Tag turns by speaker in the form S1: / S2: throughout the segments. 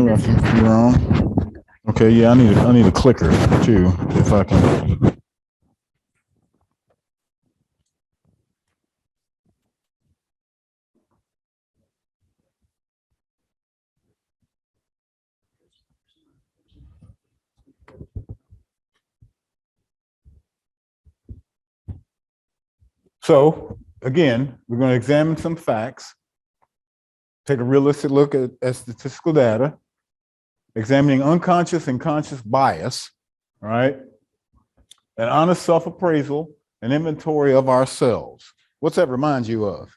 S1: got you. You're on. Okay, yeah, I need a clicker too, if I can. So again, we're going to examine some facts, take a realistic look at statistical data, examining unconscious and conscious bias, all right? An honest self-appraisal, an inventory of ourselves. What's that remind you of?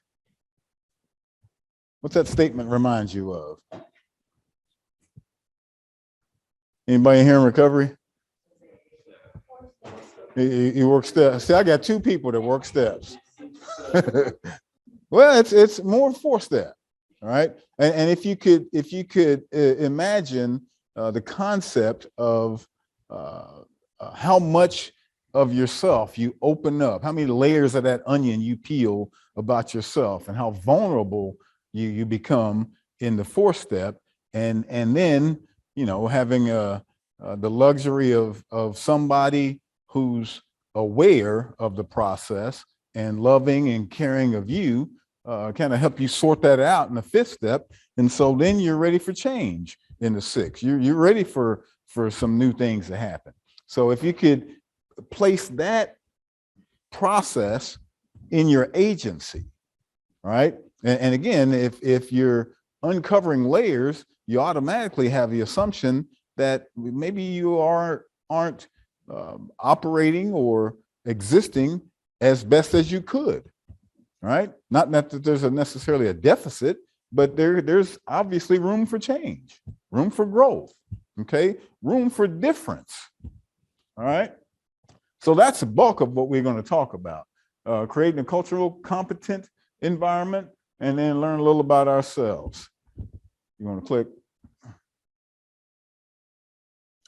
S1: What's that statement remind you of? Anybody here in recovery? You work steps. See, I got two people that work steps. Well, it's more 4-step, all right. And if you could imagine the concept of how much of yourself you open up, how many layers of that onion you peel about yourself, and how vulnerable you become in the 4-step, and then having the luxury of somebody who's aware of the process and loving and caring of you, kind of help you sort that out in the 5th step. And so then you're ready for change in the 6th. You're ready for some new things to happen. So if you could place that process in your agency, right? And again, if you're uncovering layers, you automatically have the assumption that maybe you aren't operating or existing as best as you could, right? Not that there's necessarily a deficit, but there's obviously room for change, room for growth, okay? Room for difference, all right? So that's the bulk of what we're going to talk about, creating a cultural competent environment, and then learn a little about ourselves. You want to click?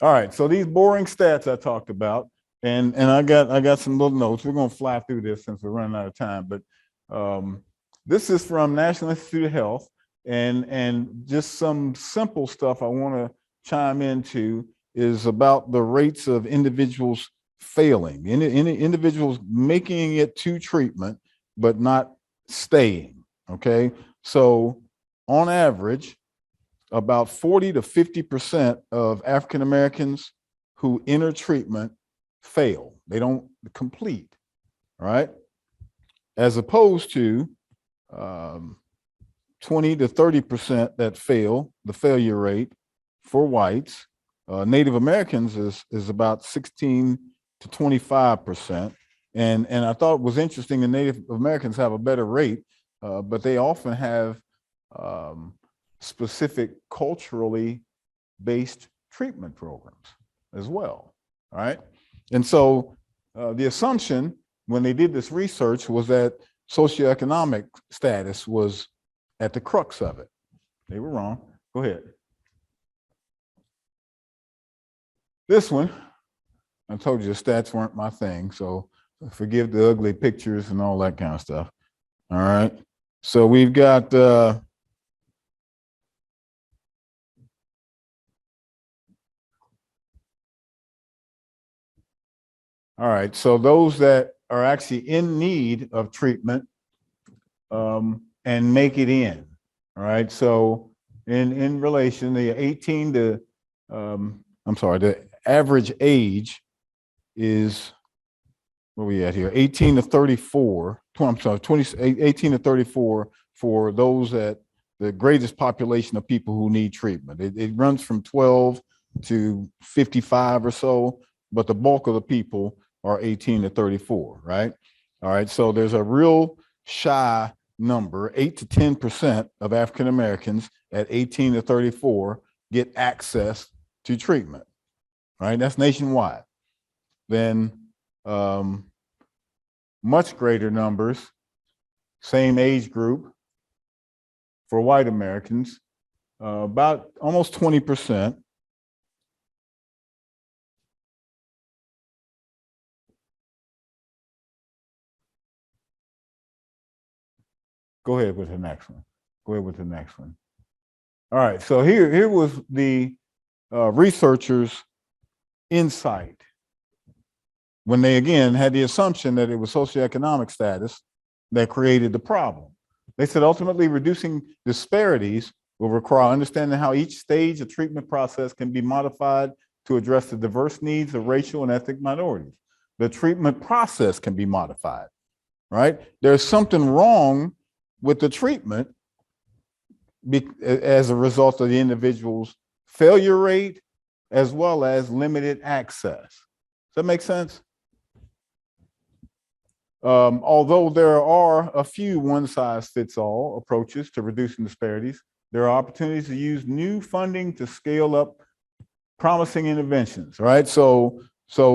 S1: All right, so these boring stats I talked about, and I got some little notes. We're going to fly through this since we're running out of time, but this is from National Institute of Health, and just some simple stuff I want to chime into is about the rates of individuals failing, individuals making it to treatment but not staying. Okay, so on average, about 40 to 50% of African Americans who enter treatment fail. They don't complete, right? As opposed to 20 to 30% that fail, the failure rate for whites. Native Americans is about 16 to 25%. And I thought it was interesting the Native Americans have a better rate, but they often have specific culturally based treatment programs as well, all right? And so the assumption when they did this research was that socioeconomic status was at the crux of it. They were wrong. Go ahead. This one, I told you the stats weren't my thing, so forgive the ugly pictures and all that kind of stuff. All right. So we've got all right, so those that are actually in need of treatment and make it in. All right, so in relation, the 18 to, I'm sorry, the average age is, where we at here, 18 to 34, I'm sorry, 18 to 34 for those that the greatest population of people who need treatment. It runs from 12 to 55 or so, but the bulk of the people are 18 to 34, right? All right, so there's a real shy number, 8 to 10% of African Americans at 18 to 34 get access to treatment, right? That's nationwide. Then much greater numbers, same age group for white Americans, about almost 20%. Go ahead with the next one. Go ahead with the next one. All right, so here was the researchers' insight when they again had the assumption that it was socioeconomic status that created the problem. They said ultimately reducing disparities will require understanding how each stage of treatment process can be modified to address the diverse needs of racial and ethnic minorities. The treatment process can be modified, right? There's something wrong with the treatment as a result of the individual's failure rate as well as limited access. Does that make sense? Although there are a few one-size-fits-all approaches to reducing disparities, there are opportunities to use new funding to scale up promising interventions, right? So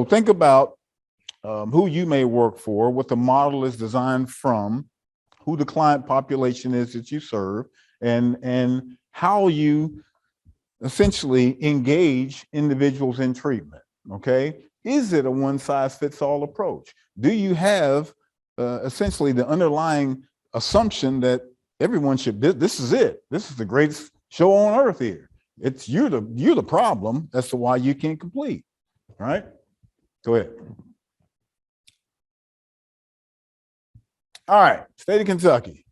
S1: think about who you may work for, what the model is designed from, who the client population is that you serve, and how you essentially engage individuals in treatment, okay? Is it a one-size-fits-all approach? Do you have essentially the underlying assumption that everyone should, this is it. This is the greatest show on earth here. It's you're the problem as to why you can't complete, right? Go ahead. All right, state of Kentucky.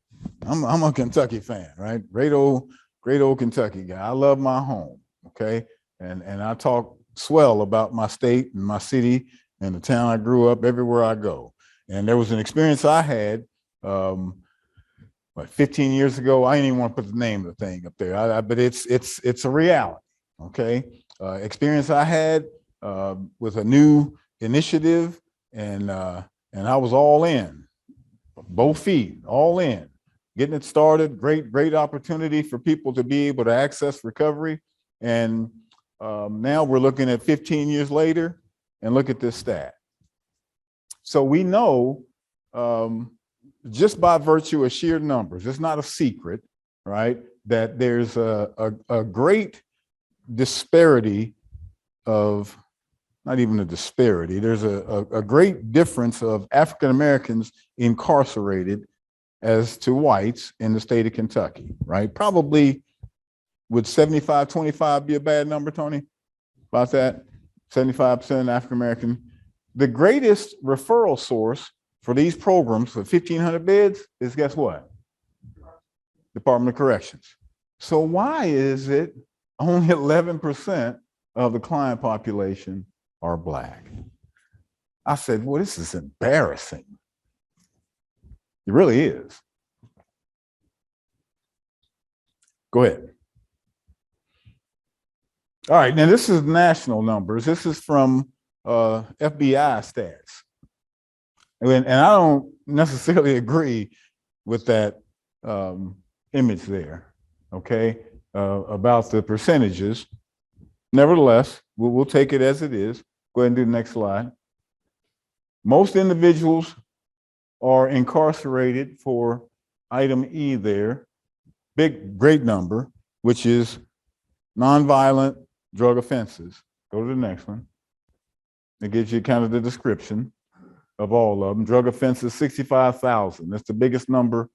S1: I'm a Kentucky fan, right? Great old Kentucky guy. I love my home, okay? And I talk swell about my state and my city and the town I grew up everywhere I go. And there was an experience I had 15 years ago. I didn't even want to put the name of the thing up there, but it's a reality, okay? Experience I had with a new initiative, and I was all in, both feet, all in, getting it started. Great opportunity for people to be able to access recovery. And now we're looking at 15 years later, and look at this stat. So we know just by virtue of sheer numbers, it's not a secret, right, that there's a great disparity of, not even a disparity, there's a great difference of African Americans incarcerated as to whites in the state of Kentucky, right? Probably would 75-25 be a bad number, Tony? About that? 75% African American. The greatest referral source for these programs for 1,500 beds is, guess what? Department of Corrections. So why is it only 11% of the client population are Black? I said, well, this is embarrassing. It really is. Go ahead. All right, now this is national numbers. This is from FBI stats. And I don't necessarily agree with that image there, okay, about the percentages. Nevertheless, we'll take it as it is. Go ahead and do the next slide. Most individuals are incarcerated for item E there, great number, which is nonviolent drug offenses. Go to the next one. It gives you kind of the description of all of them. Drug offenses, 65,000. That's the biggest number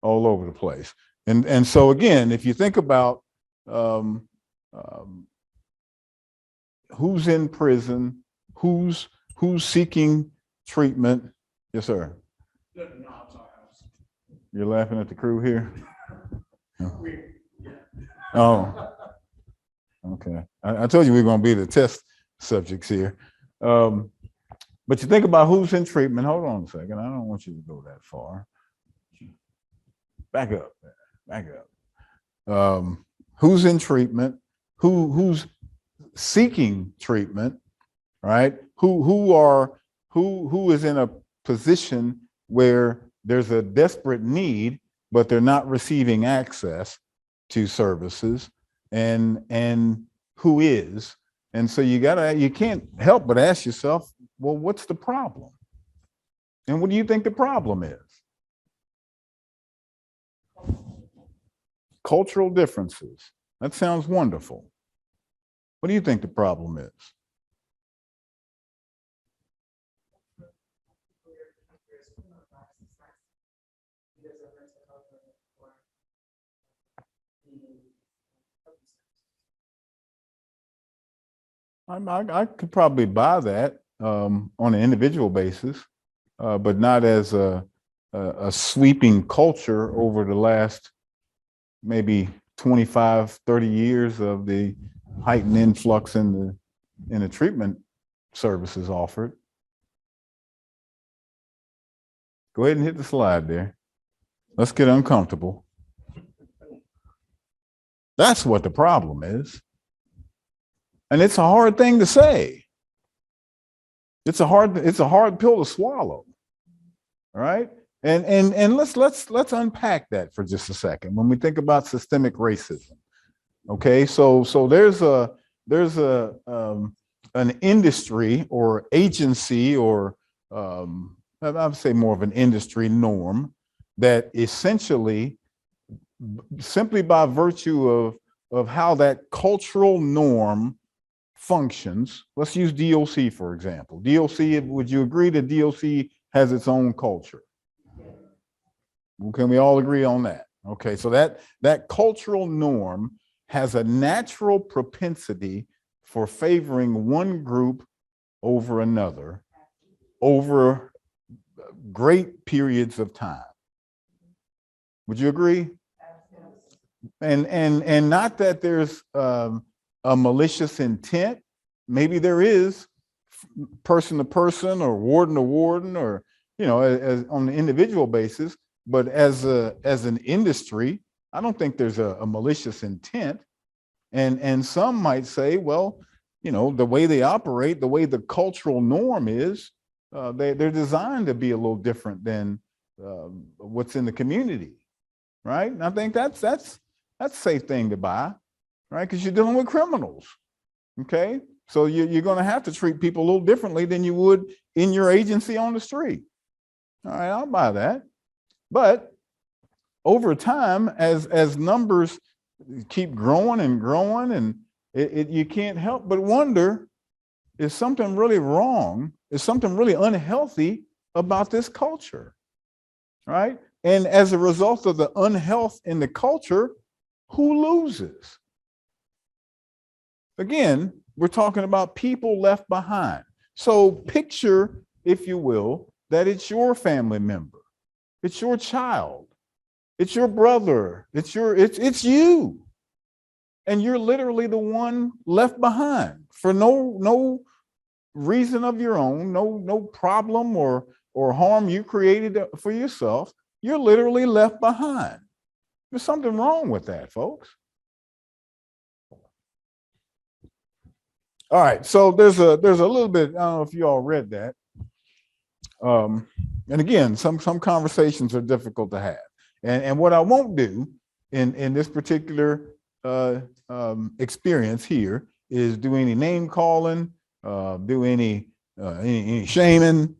S1: all over the place. And so again, if you think about who's in prison, who's seeking treatment. Yes, sir. No, I'm sorry. You're laughing at the crew here? No. Oh, okay. I told you we are going to be the test subjects here. But you think about who's in treatment. Hold on a second. I don't want you to go that far. Back up. Who's in treatment? Who's seeking treatment? Right? Who is in a position where there's a desperate need, but they're not receiving access to services, and who is? And so you can't help but ask yourself, well, what's the problem? And what do you think the problem is? Cultural differences. That sounds wonderful. What do you think the problem is? I could probably buy that on an individual basis, but not as a sweeping culture over the last maybe 25, 30 years of the heightened influx in the treatment services offered. Go ahead and hit the slide there. Let's get uncomfortable. That's what the problem is. And it's a hard thing to say. It's a hard pill to swallow. All right. And let's unpack that for just a second when we think about systemic racism. Okay, so there's an industry or agency or I would say more of an industry norm that essentially, simply by virtue of how that cultural norm functions. Let's use DOC for example. DOC, would you agree that DOC has its own culture? Can we all agree on that? Okay, so that cultural norm has a natural propensity for favoring one group over another over great periods of time. Would you agree? And not that there's a malicious intent. Maybe there is, person to person or warden to warden, or as on an individual basis. But as an industry, I don't think there's a malicious intent. And some might say, well, the way they operate, the way the cultural norm is, they're designed to be a little different than what's in the community, right? And I think that's a safe thing to buy, right? Because you're dealing with criminals, okay? So you're going to have to treat people a little differently than you would in your agency on the street. All right, I'll buy that. But over time, as numbers keep growing and growing, and you can't help but wonder, is something really wrong? Is something really unhealthy about this culture, right? And as a result of the unhealth in the culture, who loses? Again, we're talking about people left behind. So picture, if you will, that it's your family member, it's your child, it's your brother, it's you. And you're literally the one left behind for no reason of your own, no problem or harm you created for yourself. You're literally left behind. There's something wrong with that, folks. All right, so there's a little bit, I don't know if you all read that. And again, some conversations are difficult to have. And what I won't do in this particular experience here is do any name calling, do any shaming.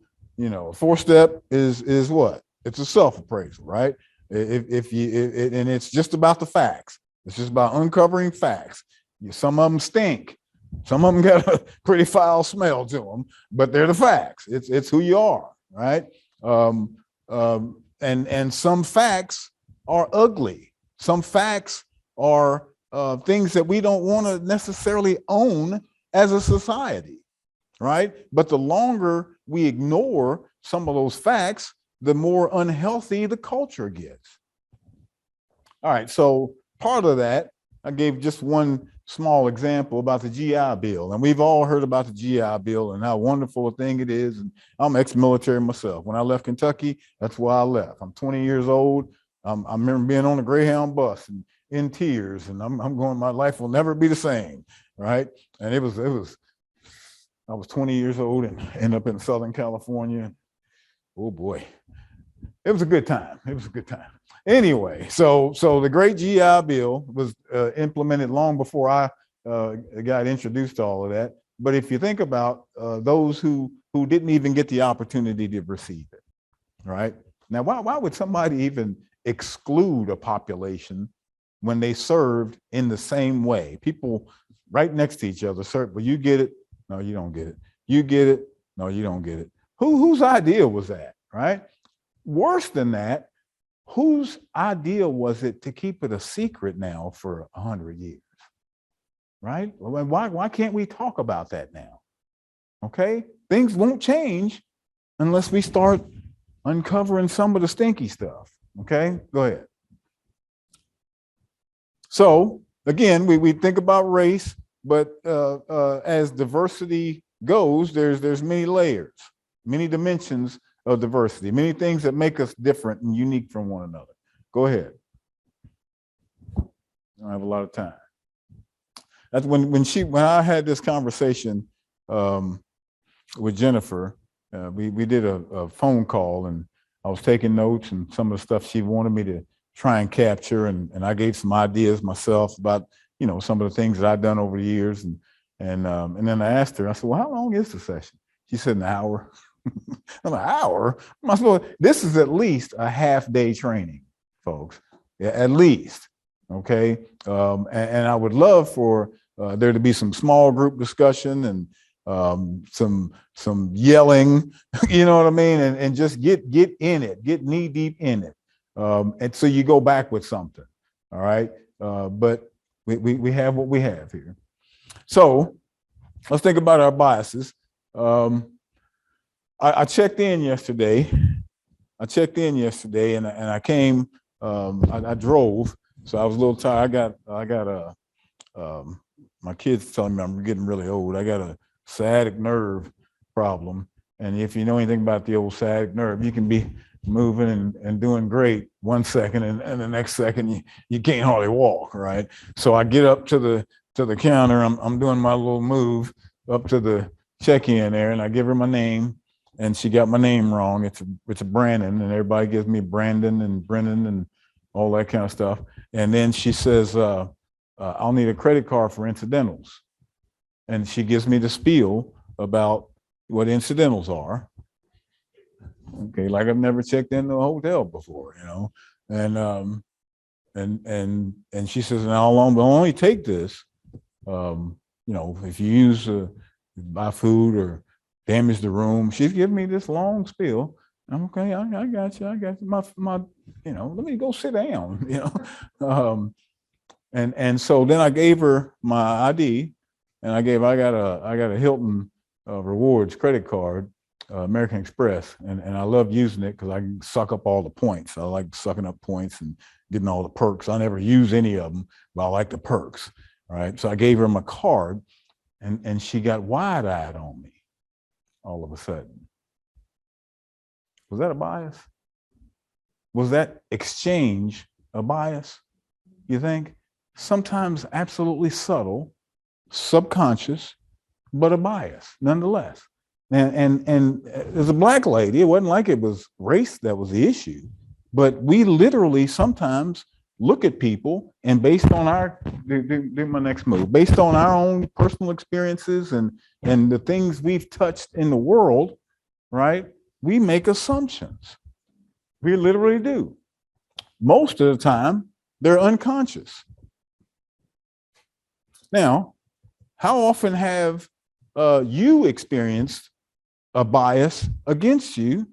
S1: Four-step is what? It's a self-appraisal, right? If you and it's just about the facts. It's just about uncovering facts. Some of them stink. Some of them got a pretty foul smell to them, but they're the facts. It's who you are, right? And some facts are ugly. Some facts are things that we don't want to necessarily own as a society, right? But the longer we ignore some of those facts, the more unhealthy the culture gets. All right, so part of that, I gave just one small example about the GI Bill. And we've all heard about the GI Bill and how wonderful a thing it is. And I'm ex-military myself. When I left Kentucky, that's why I left. I'm 20 years old. I remember being on a Greyhound bus and in tears, and I'm going, my life will never be the same, right? And I was 20 years old and ended up in Southern California. Oh boy, it was a good time. It was a good time. Anyway, so the great GI Bill was implemented long before I got introduced to all of that. But if you think about those who didn't even get the opportunity to receive it, right? Now, why would somebody even exclude a population when they served in the same way? People right next to each other served. Well, you get it. No, you don't get it. You get it. No, you don't get it. Whose idea was that, right? Worse than that, whose idea was it to keep it a secret now for 100 years? right? Why can't we talk about that now? Okay, things won't change unless we start uncovering some of the stinky stuff. Okay, go ahead. So again, we think about race, but as diversity goes, there's many layers, many dimensions of diversity, many things that make us different and unique from one another. Go ahead. I don't have a lot of time. That's when I had this conversation with Jennifer. We did a phone call, and I was taking notes and some of the stuff she wanted me to try and capture, and I gave some ideas myself about some of the things that I've done over the years, and then I asked her. I said, "Well, how long is the session?" She said, "An hour." I'm an hour. This is at least a half-day training, folks. Yeah, at least. Okay, and I would love for there to be some small group discussion and some yelling, you know what I mean, and just get in it, get knee deep in it, and so you go back with something. All right, but we have what we have here. So let's think about our biases. I checked in yesterday. And I came. I drove, so I was a little tired. I got my kids telling me I'm getting really old. I got a sciatic nerve problem, and if you know anything about the old sciatic nerve, you can be moving and doing great 1 second, and the next second you can't hardly walk. Right. So I get up to the counter. I'm doing my little move up to the check-in there, and I give her my name. And she got my name wrong. It's a Brannon, and everybody gives me Brandon and Brennan and all that kind of stuff. And then she says, I'll need a credit card for incidentals. And she gives me the spiel about what incidentals are. Okay, like I've never checked into a hotel before, And she says, now how long will only take this? If you use buy food or damage the room. She's giving me this long spiel. I'm okay. I got you. My let me go sit down, And so then I gave her my ID, and I got a Hilton Rewards credit card, American Express, and I love using it because I can suck up all the points. I like sucking up points and getting all the perks. I never use any of them, but I like the perks. Right. So I gave her my card, and she got wide-eyed on me all of a sudden. Was that a bias? Was that exchange a bias, you think? Sometimes absolutely subtle, subconscious, but a bias nonetheless. And as a Black lady, it wasn't like it was race that was the issue, but we literally sometimes look at people, and based on my next move, based on our own personal experiences and the things we've touched in the world, right? We make assumptions. We literally do. Most of the time, they're unconscious. Now, how often have you experienced a bias against you,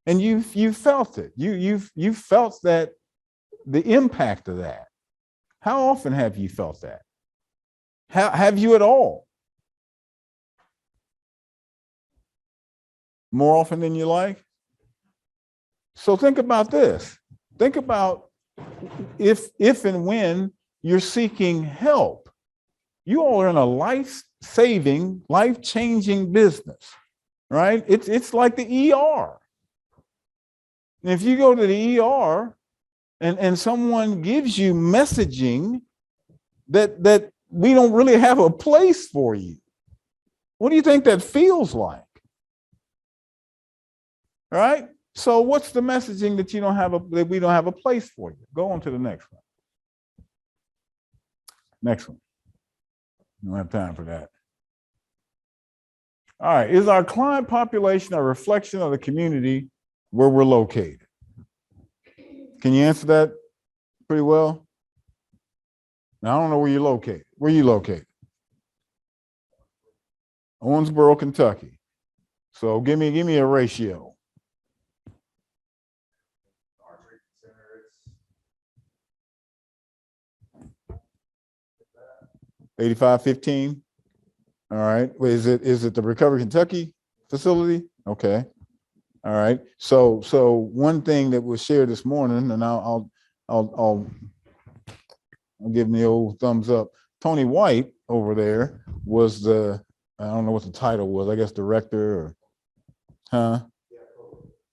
S1: and you've felt it? You've felt that, the impact of that. How often have you felt that? Have you at all? More often than you like? So think about this. Think about if and when you're seeking help. You all are in a life-saving, life-changing business, right? It's like the ER. And if you go to the ER and someone gives you messaging that we don't really have a place for you, what do you think that feels like? All right. So what's the messaging that that we don't have a place for you? Go on to the next one. Next one. We don't have time for that. All right. Is our client population a reflection of the community where we're located? Can you answer that pretty well? Now, I don't know where you're located. Where are you located? Owensboro, Kentucky. So give me a ratio. 8515. All right. Wait, is it the Recovery Kentucky facility? Okay. All right. So one thing that was shared this morning, and I'll give him the old thumbs up. Tony White over there was I don't know what the title was, I guess director or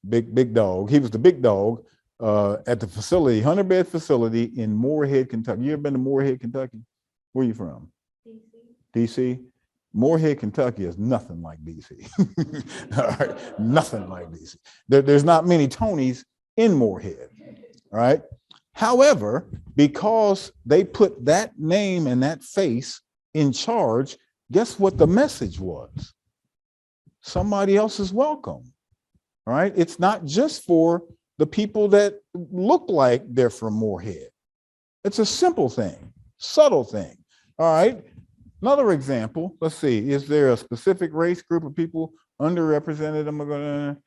S1: big dog. He was the big dog at the facility, 100-bed facility in Moorhead, Kentucky. You ever been to Moorhead, Kentucky? Where are you from? DC. Moorhead, Kentucky is nothing like DC. All right, nothing like DC. There's not many Tonys in Moorhead. All right. However, because they put that name and that face in charge, guess what the message was? Somebody else is welcome. All right. It's not just for the people that look like they're from Moorhead. It's a simple thing, subtle thing. All right. Another example, let's see, is there a specific race group of people underrepresented? I'm going to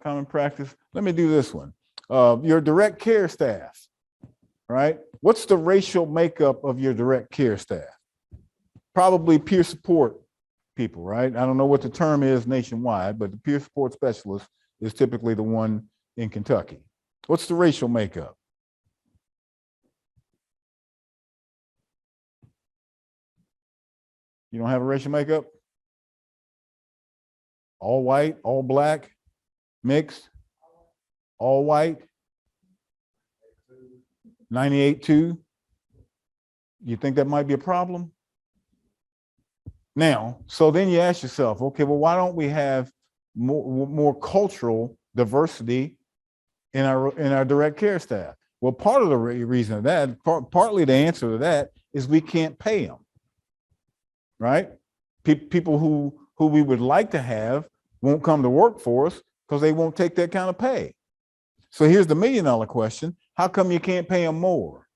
S1: common practice. Let me do this one. Your direct care staff, right? What's the racial makeup of your direct care staff? Probably peer support people, right? I don't know what the term is nationwide, but the peer support specialist is typically the one in Kentucky. What's the racial makeup? You don't have a racial makeup? All white, all black, mixed, all white, 98.2. You think that might be a problem? Now, so then you ask yourself, okay, well, why don't we have more cultural diversity in our direct care staff? Well, part of the reason of that, partly the answer to that is we can't pay them. Right? People who we would like to have won't come to work for us because they won't take that kind of pay. So here's the $1 million question. How come you can't pay them more?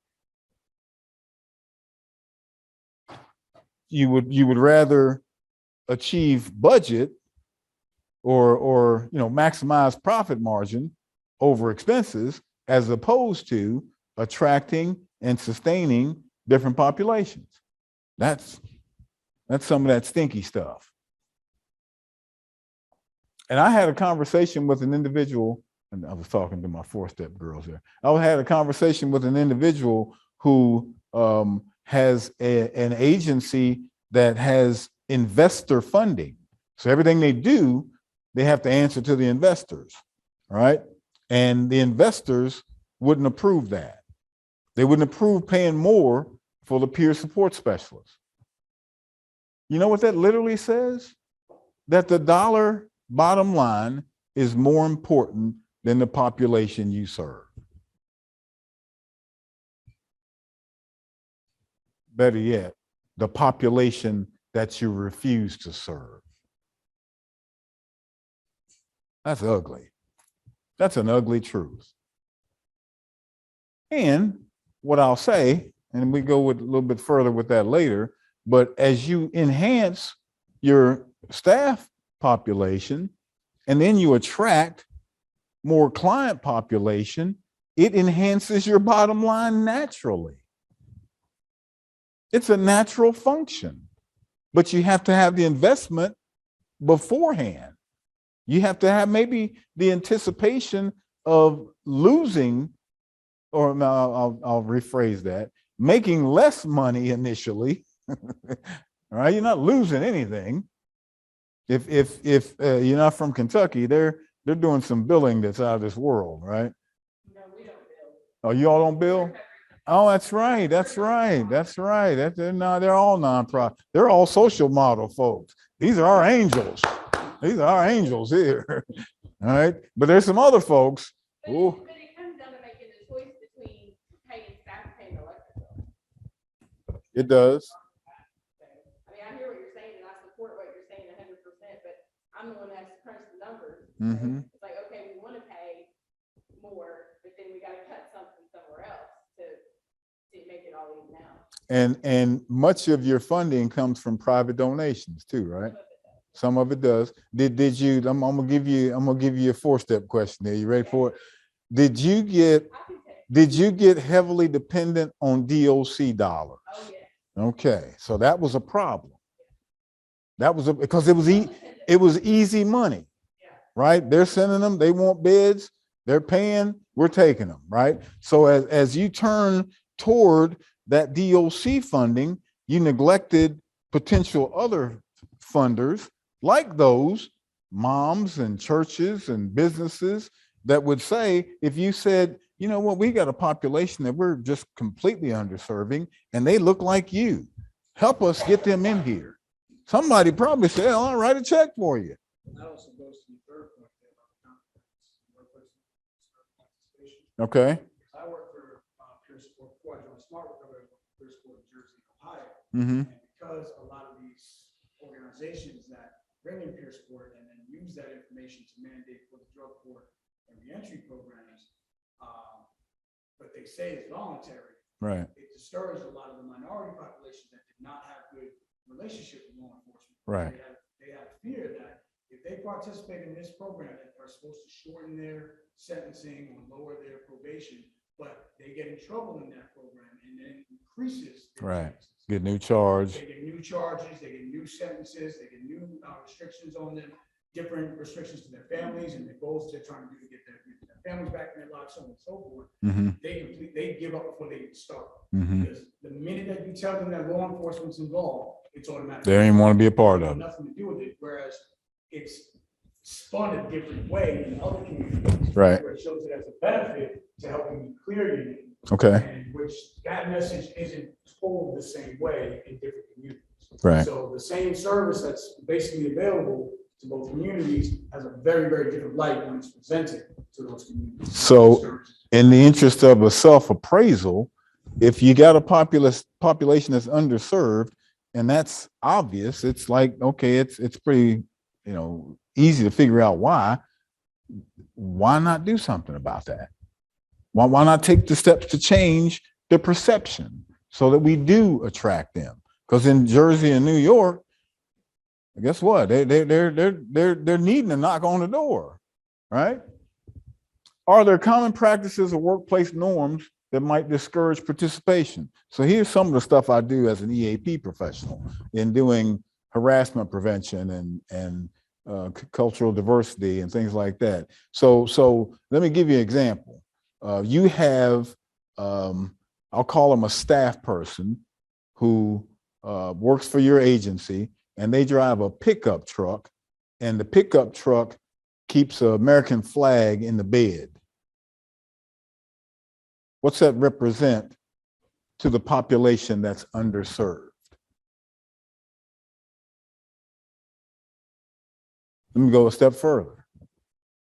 S1: You would rather achieve budget or maximize profit margin over expenses as opposed to attracting and sustaining different populations. That's some of that stinky stuff. And I had a conversation with an individual, and I was talking to my 4-step girls there. I had a conversation with an individual who has an agency that has investor funding. So everything they do, they have to answer to the investors, right? And the investors wouldn't approve that. They wouldn't approve paying more for the peer support specialist. You know what that literally says? That the dollar bottom line is more important than the population you serve. Better yet, the population that you refuse to serve. That's ugly. That's an ugly truth. And what I'll say, and we go with a little bit further with that later, but as you enhance your staff population and then you attract more client population, it enhances your bottom line naturally. It's a natural function, but you have to have the investment beforehand. You have to have maybe the anticipation of losing, or no, I'll rephrase that, making less money initially. All right, you're not losing anything. If you're not from Kentucky, they're doing some billing that's out of this world, right? No, we don't bill. Oh, you all don't bill? Oh, that's right. That's right. That's right. They're all nonprofit. They're all social model folks. These are our angels. These are our angels here. All right. But there's some other folks.
S2: But it comes down to making the choice between paying staff and paying electric bill.
S1: It does.
S2: I mean, I hear what you're saying, and I support what you're saying 100%. But I'm the one that has to crunch the numbers.
S1: Mm-hmm.
S2: It's like, okay, we want to pay more, but then we got to cut something somewhere else to make it all even out.
S1: And much of your funding comes from private donations too, right? Some of it does. Did you? I'm gonna give you a 4-step question there. You ready for it? Did you get heavily dependent on DOC dollars?
S2: Oh, yes.
S1: Okay, so that was a problem. That was because it was easy money, right? They're sending them, they want bids, they're paying, we're taking them, right? So as you turn toward that DOC funding, you neglected potential other funders like those moms and churches and businesses that would say, if you said, you know what, we got a population that we're just completely underserving and they look like you, help us get them in here. Somebody probably said, oh, I'll write a check for you.
S3: That also goes to the third point there about participation.
S1: Okay.
S3: I work for peer support before I joined Smart Work. I worked for peer support in Jersey and Ohio.
S1: Mm-hmm.
S3: And because a lot of these organizations that bring in peer support and then use that information to mandate for the drug court and reentry programs, but they say it's voluntary.
S1: Right.
S3: It discouraged a lot of the minority population that did not have good relationship with law enforcement.
S1: Right.
S3: They have fear that if they participate in this program, that are supposed to shorten their sentencing or lower their probation, but they get in trouble in that program and then increases their
S1: Right.
S3: sentences.
S1: Get new charge.
S3: They get new charges, they get new sentences, they get new restrictions on them, different restrictions to their families and the goals they're trying to do to get their families back in their lives, so on and so forth.
S1: Mm-hmm.
S3: They give up before they even start.
S1: Mm-hmm.
S3: Because the minute that you tell them that law enforcement's involved, it's automatic.
S1: They don't even want to be a part of it.
S3: Nothing to do with it, whereas it's spun a different way in other communities.
S1: Right.
S3: Where it shows it as a benefit to helping you clear your name.
S1: Okay.
S3: And which that message isn't told the same way in different communities.
S1: Right.
S3: So the same service that's basically available to both communities has a very, very different light when it's presented to those communities.
S1: So in the interest of a self-appraisal, if you got a population that's underserved, and that's obvious, it's like, okay, it's pretty, easy to figure out why not do something about that? Why not take the steps to change the perception so that we do attract them? Because in Jersey and New York, guess what? They're needing to knock on the door, right? Are there common practices or workplace norms that might discourage participation? So here's some of the stuff I do as an EAP professional in doing harassment prevention and cultural diversity and things like that. So let me give you an example. You have, I'll call them a staff person who works for your agency, and they drive a pickup truck, and the pickup truck keeps an American flag in the bed. What's that represent to the population that's underserved? Let me go a step further.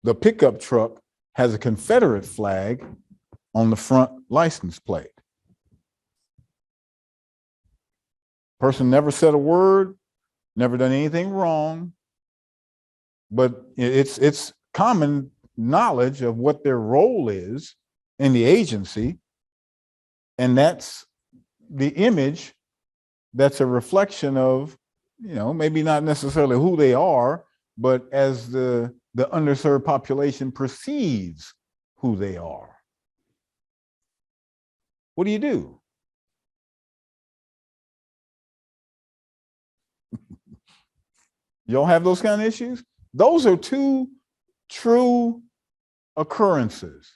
S1: The pickup truck has a Confederate flag on the front license plate. Person never said a word, never done anything wrong, but it's common knowledge of what their role is in the agency, and that's the image that's a reflection of, maybe not necessarily who they are, but as the underserved population perceives who they are. What do you do? You don't have those kind of issues? Those are two true occurrences.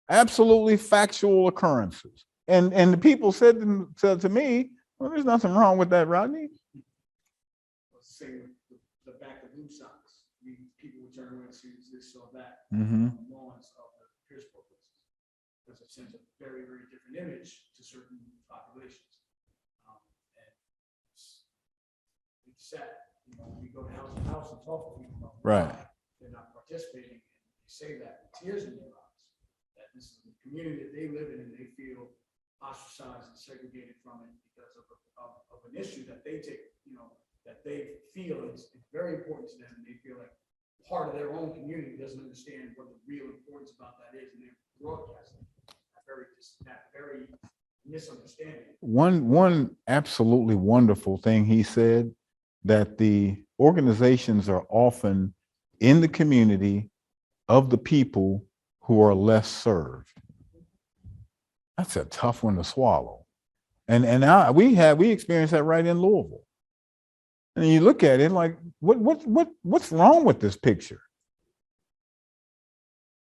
S1: Absolutely factual occurrences. And the people said to me, well, there's nothing wrong with that, Rodney.
S3: Say the back of blue socks. People would turn around and see this or that
S1: Mm-hmm.
S3: on the lawns of the peer support places. There's a sense of very, very different image to certain populations. And it's sad. We go to house to house and talk to people about
S1: Right.
S3: they're not participating, and they say that with tears in their eyes. That this is the community that they live in, and they feel ostracized and segregated from it because of an issue that they take, that they feel is very important to them, and they feel like part of their own community doesn't understand what the real importance about that is, and they're broadcasting that very misunderstanding.
S1: One absolutely wonderful thing he said, that the organizations are often in the community of the people who are less served. That's a tough one to swallow. And now we experienced that right in Louisville. And you look at it like, what's wrong with this picture?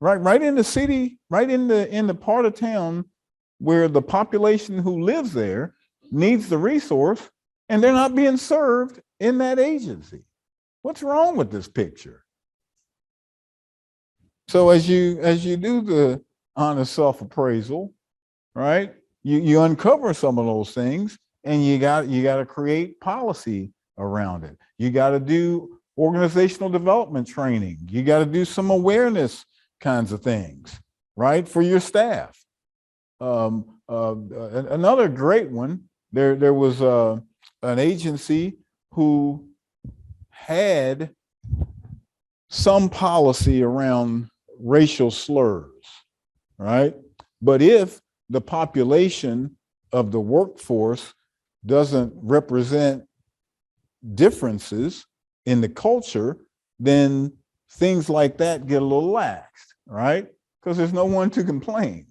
S1: Right in the city, right in the part of town where the population who lives there needs the resource, and they're not being served in that agency. What's wrong with this picture? So as you do the honest self-appraisal, right, you uncover some of those things, and you got to create policy around it. You got to do organizational development training. You got to do some awareness kinds of things, right, for your staff. Another great one, there was an agency who had some policy around racial slurs, right? But if the population of the workforce doesn't represent differences in the culture, then things like that get a little laxed, right? Because there's no one to complain.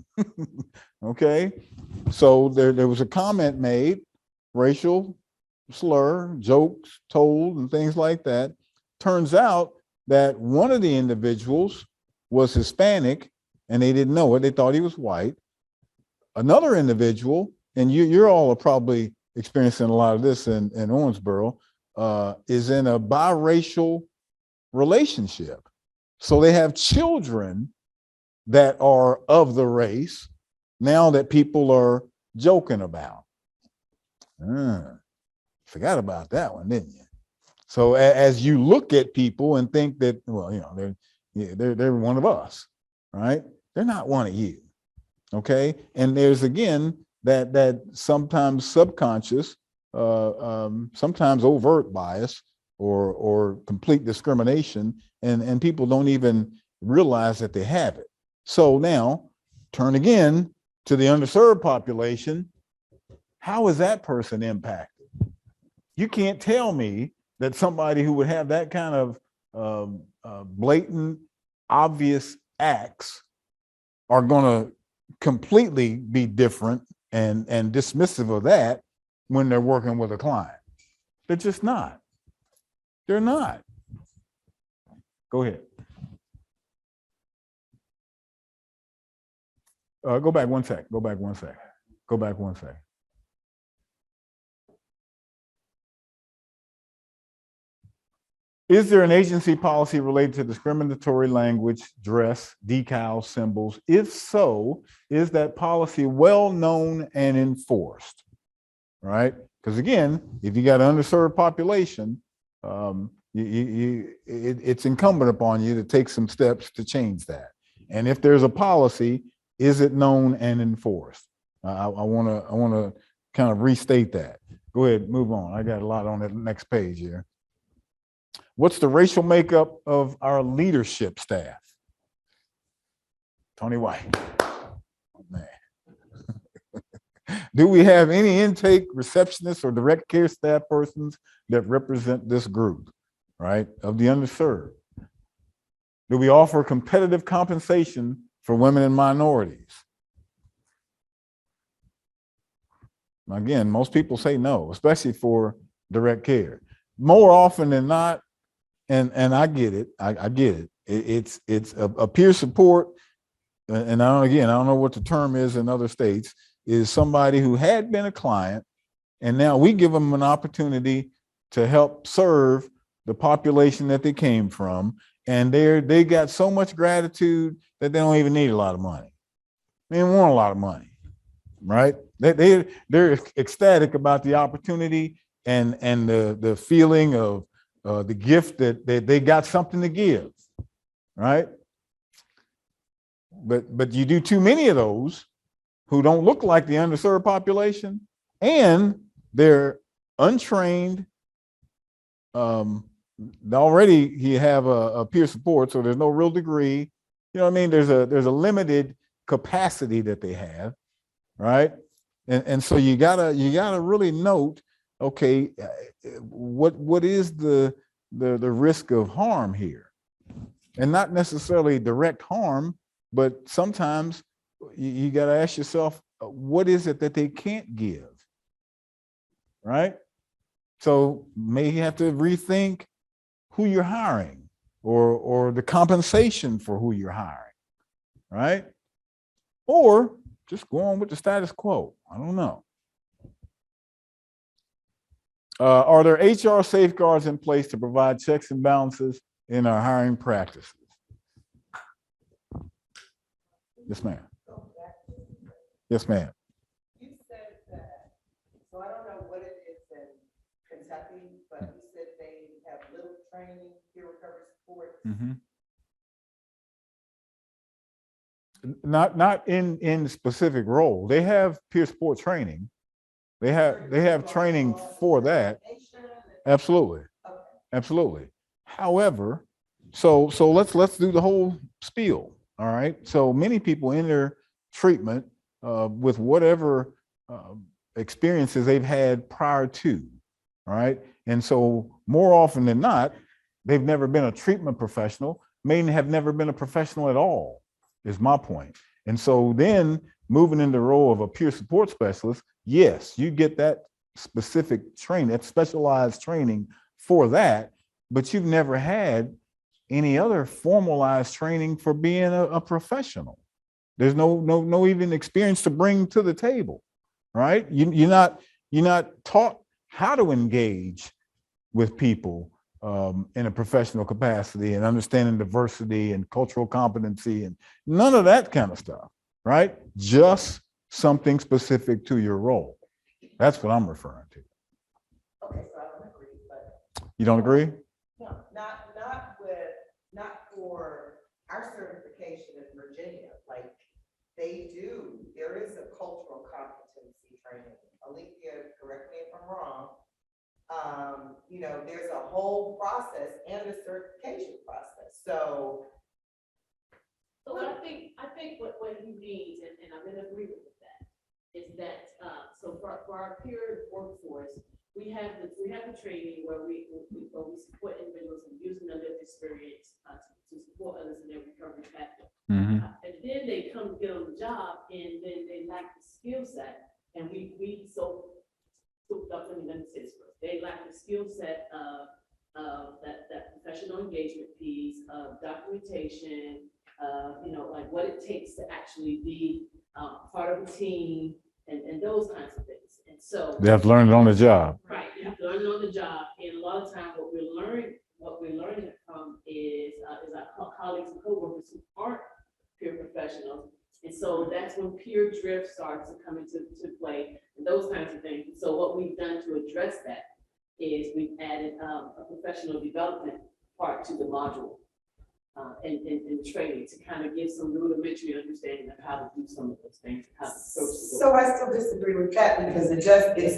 S1: Okay, so there was a comment made, racial slur, jokes told, and things like that. Turns out that one of the individuals was Hispanic, and they didn't know it. They thought he was white. Another individual, and you're all are probably experiencing a lot of this in Owensboro, is in a biracial relationship. So they have children that are of the race now that people are joking about. Forgot about that one, didn't you? So as you look at people and think that, well, you know, they're one of us, right? They're not one of you, okay? And there's again that sometimes subconscious, sometimes overt bias or complete discrimination, and people don't even realize that they have it. So now turn again to the underserved population. How is that person impacted? You can't tell me that somebody who would have that kind of blatant, obvious acts are going to completely be different and dismissive of that when they're working with a client. They're just not. They're not. Go ahead. Go back one sec. Go back one sec. Go back one sec. Is there an agency policy related to discriminatory language, dress, decals, symbols? If so, is that policy well known and enforced? Right? Because again, if you got an underserved population, it's incumbent upon you to take some steps to change that. And if there's a policy, is it known and enforced? I want to kind of restate that. Go ahead, move on. I got a lot on the next page here. What's the racial makeup of our leadership staff? Tony White. Oh, man. Do we have any intake receptionists or direct care staff persons that represent this group, right, of the underserved? Do we offer competitive compensation for women and minorities? Again, most people say no, especially for direct care. More often than not, and I get it, I get it. It's a peer support, and I don't know what the term is in other states, is somebody who had been a client, and now we give them an opportunity to help serve the population that they came from, and they got so much gratitude that they don't even need a lot of money. They don't want a lot of money, right? They're ecstatic about the opportunity and the feeling of the gift that they got something to give, right? But you do too many of those who don't look like the underserved population, and they're untrained. Already you have a peer support, so there's no real degree. You know what I mean? There's a limited capacity that they have, right? And so you gotta really note, okay, what is the risk of harm here? And not necessarily direct harm, but sometimes you got to ask yourself, what is it that they can't give? right? So may you have to rethink who you're hiring or the compensation for who you're hiring, right? Or just go on with the status quo. I don't know. Are there HR safeguards in place to provide checks and balances in our hiring practices? Yes, ma'am. Yes, ma'am.
S4: You said that, so I don't know what it is in Kentucky, but you said they have little training, peer recovery support.
S1: Not in specific role. They have peer support training. They have training for that. Absolutely.
S4: Okay.
S1: Absolutely. However, so let's do the whole spiel. All right. So many people enter treatment with whatever experiences they've had prior to. All right. And so more often than not, they've never been a treatment professional, may have never been a professional at all, is my point. And so then moving into the role of a peer support specialist, yes, you get that specific training, that specialized training for that, but you've never had any other formalized training for being a professional. There's no even experience to bring to the table, right? You're not taught how to engage with people in a professional capacity and understanding diversity and cultural competency and none of that kind of stuff, right? Just something specific to your role. That's what I'm referring to.
S4: Okay, so I don't agree, but
S1: You don't agree?
S4: no, not for our certification in Virginia. Like there is a cultural competency training. Alethea, correct me if I'm wrong. There's a whole process and a certification process. So
S5: I think what he means, and I'm in agreement with that, is that, so for our peer workforce, we have the training where we support individuals in using their lived experience to support others in their recovery pathway. And then they come to get on the job and then they lack the skill set. And they lack the skill set of that professional engagement piece, of documentation, like what it takes to actually be part of a team and those kinds of things. And so
S1: They have to learn it on the job.
S5: right, you have to learn it on the job. And a lot of time what we're learning from is our colleagues and coworkers who aren't peer professionals. And so that's when peer drift starts to come into play and those kinds of things. And so what we've done to address that is we've added a professional development part to the module and training to kind of give some rudimentary understanding of how to do some of those things. How to approach the
S4: So I still disagree with that because it's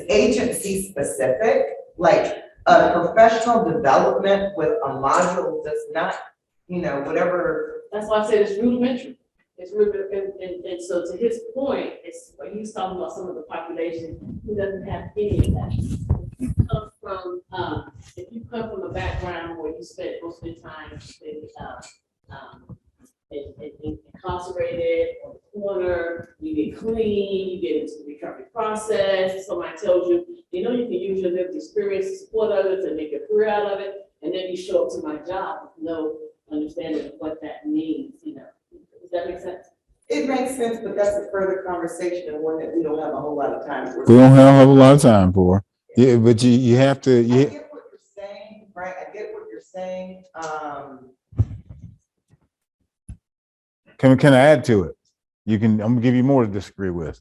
S4: agency specific, like a professional development with a module does not, whatever.
S5: That's why I said it's rudimentary. It's rudimentary, and so to his point, it's when he's talking about some of the population who doesn't have any of that. If you come from a background where you spent most of your time incarcerated or the corner, you get clean, you get into the recovery process. Somebody tells you, you can use your lived experience to support others and make a career out of it, and then you show up to my job with no understanding of what that means. Does that make sense?
S4: It makes sense, but that's a further conversation and one that we don't have a whole lot of time for.
S1: We don't have a lot of time for. Yeah, but you have to.
S4: I get what you're saying, right? I get what you're saying.
S1: Can I add to it? I'm gonna give you more to disagree with.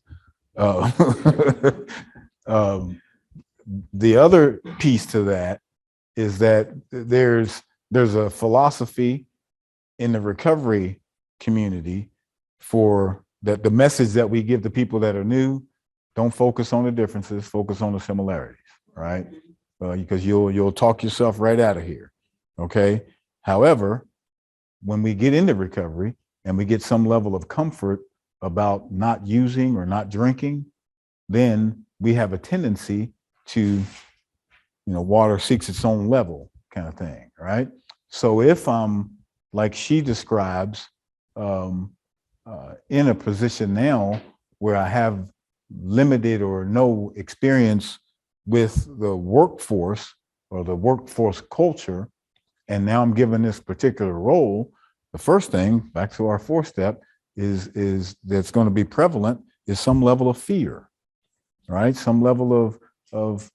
S1: The other piece to that is that there's a philosophy in the recovery community for that the message that we give to people that are new, don't focus on the differences, focus on the similarities, right? Because you'll talk yourself right out of here, okay? However, when we get into recovery and we get some level of comfort about not using or not drinking, then we have a tendency to, water seeks its own level kind of thing, right? So if I'm, like she describes, in a position now where I have limited or no experience with the workforce or the workforce culture, and now I'm given this particular role, the first thing, back to our fourth step, is that's going to be prevalent is some level of fear, right? Some level of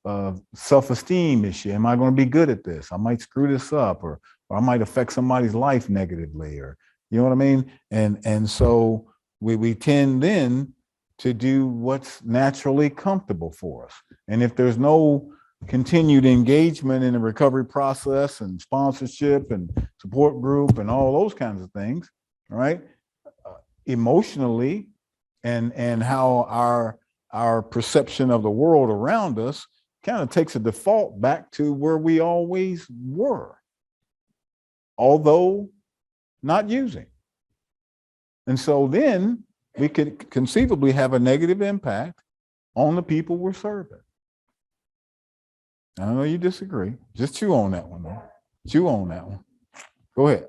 S1: self-esteem issue. Am I going to be good at this? I might screw this up, or I might affect somebody's life negatively, or you know what I mean? And so we tend then to do what's naturally comfortable for us. And if there's no continued engagement in the recovery process and sponsorship and support group and all those kinds of things, right? Emotionally, and how our perception of the world around us kind of takes a default back to where we always were, although not using. And so then we could conceivably have a negative impact on the people we're serving. I know you disagree. Just chew on that one, though. Chew on that one. Go ahead.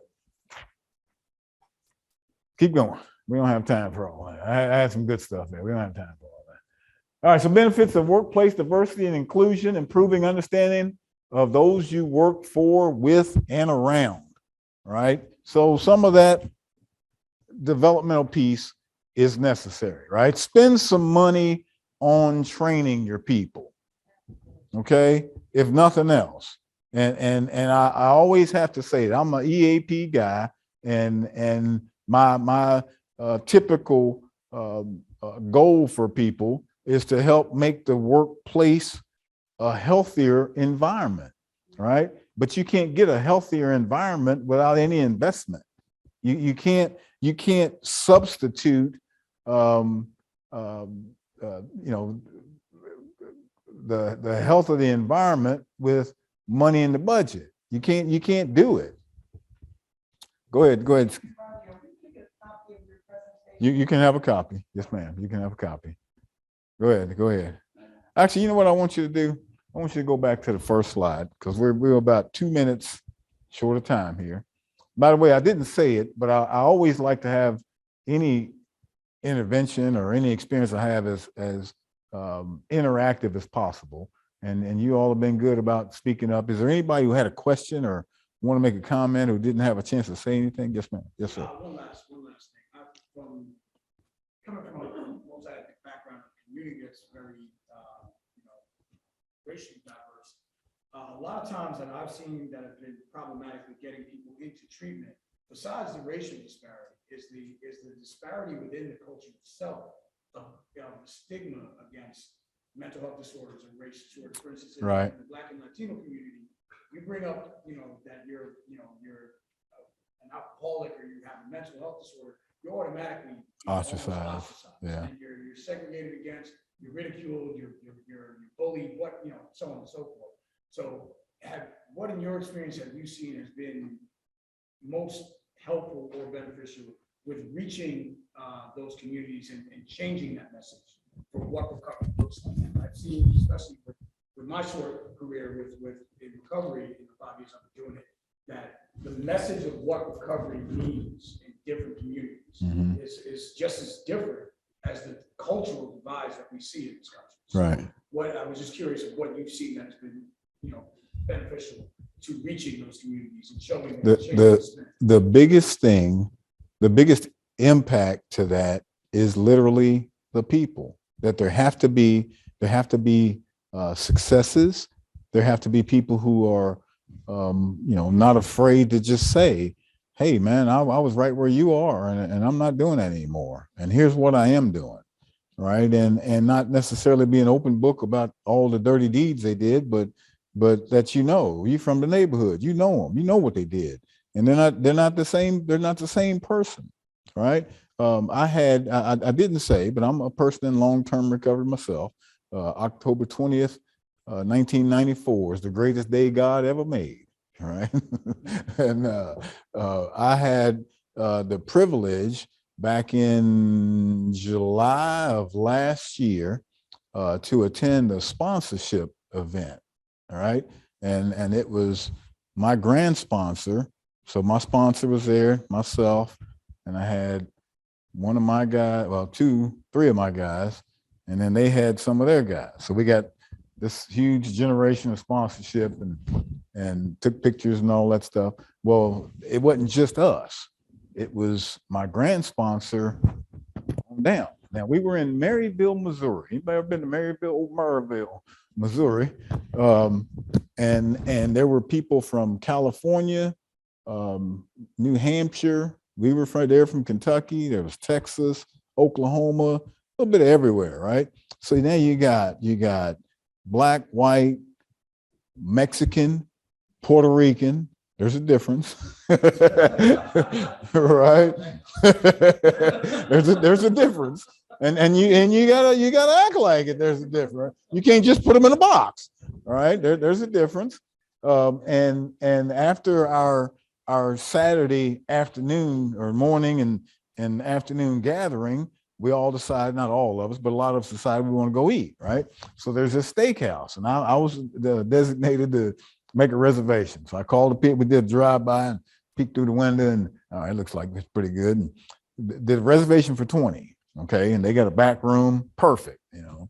S1: Keep going. We don't have time for all that. I had some good stuff there. We don't have time for all that. All right. So benefits of workplace diversity and inclusion, improving understanding of those you work for, with, and around. Right. So some of that developmental piece is necessary, right? Spend some money on training your people. Okay. If nothing else. And I always have to say that I'm an EAP guy, and my typical goal for people is to help make the workplace a healthier environment, right? But you can't get a healthier environment without any investment. You can't substitute the health of the environment with money in the budget. You can't do it. Go ahead. You can have a copy. Yes, ma'am. You can have a copy. Go ahead. Actually, you know what I want you to do? I want you to go back to the first slide, because we're about 2 minutes short of time here. By the way, I didn't say it, but I always like to have any intervention or any experience I have as interactive as possible. And you all have been good about speaking up. Is there anybody who had a question or want to make a comment who didn't have a chance to say anything? Yes, ma'am. Yes, sir.
S3: One last thing. Coming from a multi-ethnic background, a community that's very, racially diverse. A lot of times that I've seen that have been problematic with getting people into treatment, besides the racial disparity, is the disparity within the culture itself, the stigma against mental health disorders and race disorders. For instance, in the Black and Latino community, you bring up, that you're an alcoholic or you have a mental health disorder, you're automatically ostracized. Yeah. And you're segregated against, you're ridiculed, you're bullied, so on and so forth. So what in your experience have you seen has been most helpful or beneficial with reaching those communities and changing that message for what recovery looks like? And I've seen, especially with my short career with in recovery in the 5 years I've been doing it, that the message of what recovery means in different communities is just as different as the cultural divides that we see in this country. So what I was just curious of what you've seen that's been, beneficial to reaching those communities and showing
S1: the biggest thing, the biggest impact to that is literally the people. That there have to be successes. There have to be people who are not afraid to just say, hey man, I was right where you are, and I'm not doing that anymore, and here's what I am doing, right? And not necessarily be an open book about all the dirty deeds they did, but that you from the neighborhood, them, what they did, and they're not the same person, right? I didn't say, but I'm a person in long-term recovery myself. October 20th, 1994 is the greatest day God ever made, right? And I had the privilege back in July of last year to attend a sponsorship event, all right? And it was my grand sponsor. So my sponsor was there, myself, and I had one of my guys, well, three of my guys, and then they had some of their guys. So we got this huge generation of sponsorship and took pictures and all that stuff. Well, it wasn't just us. It was my grand sponsor on down. Now we were in Maryville, Missouri. Anybody ever been to Maryville, Maryville, Missouri? And there were people from California, New Hampshire. We were from Kentucky. There was Texas, Oklahoma, a little bit of everywhere, right? So now you got black, white, Mexican, Puerto Rican. There's a difference, right? there's a difference, and you gotta act like it. There's a difference. You can't just put them in a box, right? There's a difference. And after our Saturday afternoon or morning and afternoon gathering, we all decided, not all of us, but a lot of us decided we want to go eat, right? So there's a steakhouse, and I was designated to make a reservation. So I called the people, we did a drive-by and peeked through the window, and it looks like it's pretty good. And did a reservation for 20, okay? And they got a back room, perfect, you know.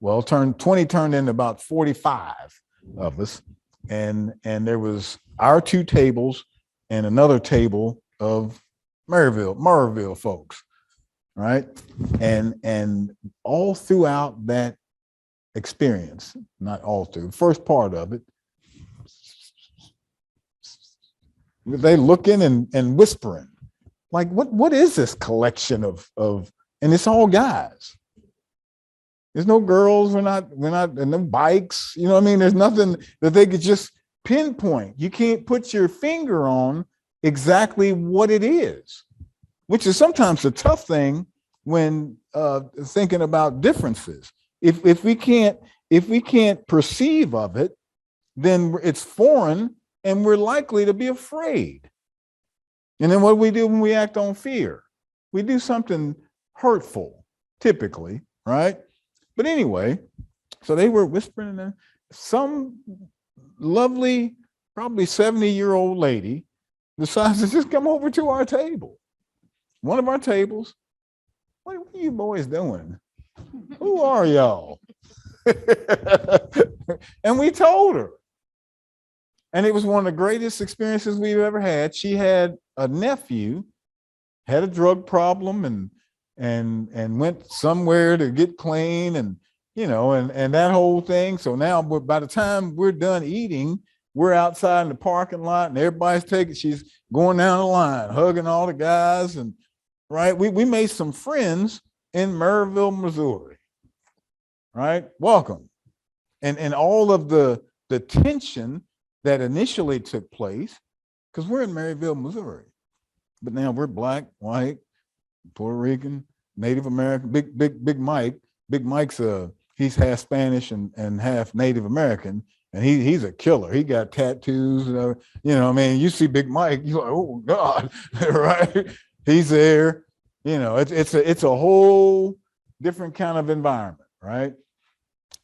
S1: Well, 20 turned into about 45 of us, and there was our 2 tables and another table of Maryville folks, right? And all throughout that experience, not all through, the first part of it, they looking and whispering, like, what is this collection of, and it's all guys. There's no girls, we're not, and no bikes, you know what I mean? There's nothing that they could just pinpoint. You can't put your finger on exactly what it is, which is sometimes a tough thing when thinking about differences. If we can't perceive of it, then it's foreign and we're likely to be afraid. And then what do we do when we act on fear? We do something hurtful, typically, right? But anyway, so they were whispering, and some lovely, probably 70-year-old lady decides to just come over to our table. One of our tables. What are you boys doing? Who are y'all? And we told her. And it was one of the greatest experiences we've ever had. She had a nephew, had a drug problem, and went somewhere to get clean, and you know, and that whole thing. So now by the time we're done eating, we're outside in the parking lot, and everybody's she's going down the line, hugging all the guys, and right, we made some friends in Maryville, Missouri. Right, welcome, and all of the tension that initially took place, because we're in Maryville, Missouri, but now we're black, white, Puerto Rican, Native American. Big Mike. Big Mike's he's half Spanish and half Native American, and he's a killer. He got tattoos, you know. I mean, you see Big Mike, you're like, oh God, right? He's there. You know, it's a whole different kind of environment, right?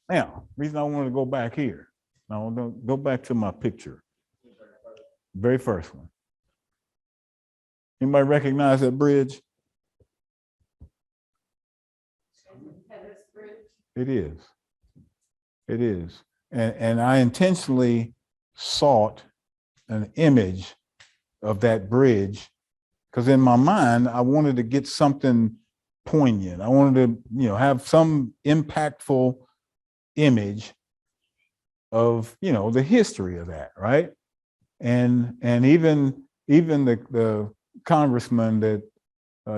S1: Now, reason I wanted to go back here. Now, go back to my picture. Very first one. Anybody recognize that bridge? It is. It is. And I intentionally sought an image of that bridge because in my mind, I wanted to get something poignant. I wanted to, you know, have some impactful image of, you know, the history of that, right? And even the congressman that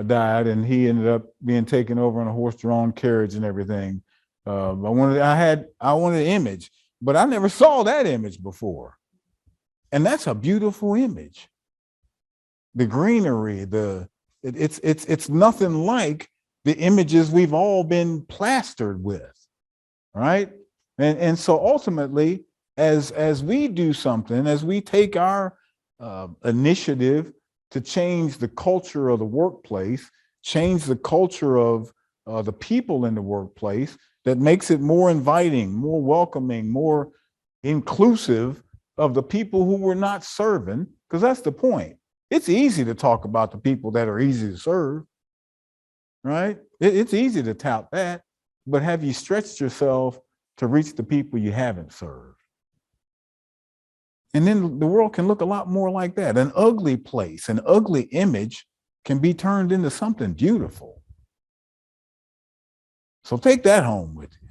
S1: died, and he ended up being taken over on a horse-drawn carriage and everything. I wanted an image, but I never saw that image before, and that's a beautiful image. The greenery, it's nothing like the images we've all been plastered with, right? And so ultimately, as we do something, as we take our initiative to change the culture of the workplace, change the culture of the people in the workplace, that makes it more inviting, more welcoming, more inclusive of the people who we're not serving, because that's the point. It's easy to talk about the people that are easy to serve, right? It's easy to tout that, but have you stretched yourself to reach the people you haven't served. And then the world can look a lot more like that. An ugly place, an ugly image can be turned into something beautiful. So take that home with you.